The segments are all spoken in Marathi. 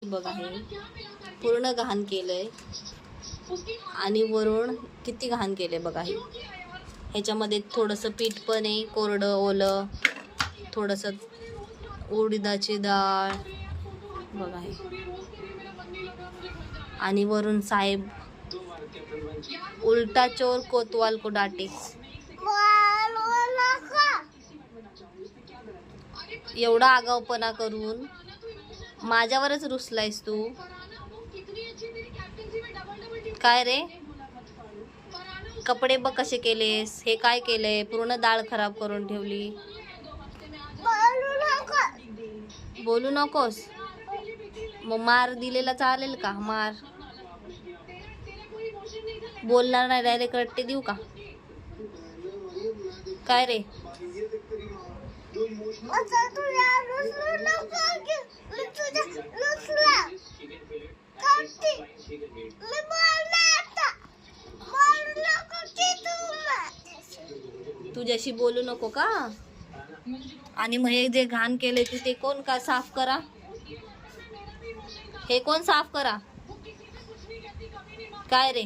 बघा हे पूर्ण घाण केलंय आणि वरून किती घाण केलंय बघा हे. ह्याच्यामध्ये थोडंसं पीठ पण आहे, कोरडं ओलं, थोडंसं उडदाची डाळ बघा हे, आणि वरून साहेब उलटा चोर कोतवाल को डाटे. एवढा आगाऊपणा करून माझ्यावरच रुसलायस तू. काय रे, कपडे बघ कसे केलेस, हे काय केलंय, पूर्ण डाळ खराब करून ठेवली. बोलू नकोस. मग मार दिलेला चालेल का? मार. बोलणार नाही, डायरेक्ट रट्टे देऊ का? काय रे, तुझ्याशी बोलू नको का? आणि मग हे जे घाण केले तू ते कोण का साफ करा? हे कोण साफ करा? काय रे,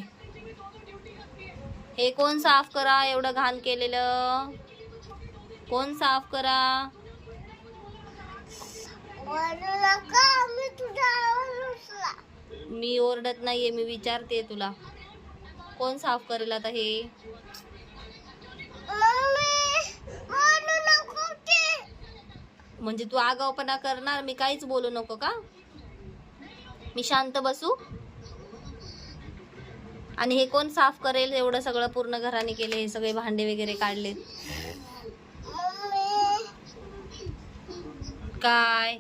हे कोण साफ करा? एवढं घाण केलेलं कोण साफ करा? मी ओरडत नाहीये, मी विचारते तुला, कोण साफ करेल आता हे? म्हणजे तू आगाऊपणा करणार, मी काहीच बोलू नको का? मी शांत बसू? आणि हे कोण साफ करेल? एवढं सगळं पूर्ण घराने केले, हे सगळे भांडे वगैरे काढले. काय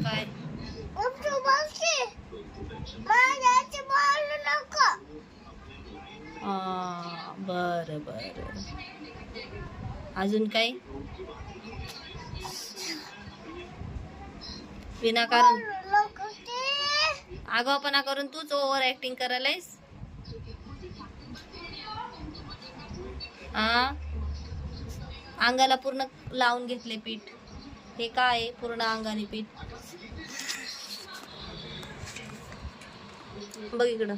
काय बर बर, अजून काय? विनाकारण आगाऊपणा करून तूच ओव्हर ऍक्टिंग करायलायस. अंगाला पूर्ण लावून घेतले पीठ. हे काय पूर्ण अंगाने पीठ? बघ इकडं.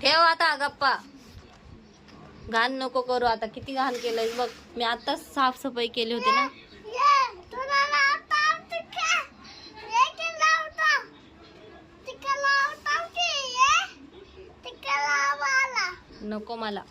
ठेव आता गप्पा, घाण नको करू. आता किती घाण केलंय बघ. मी आताच साफसफाई केली होती ना. नको मला.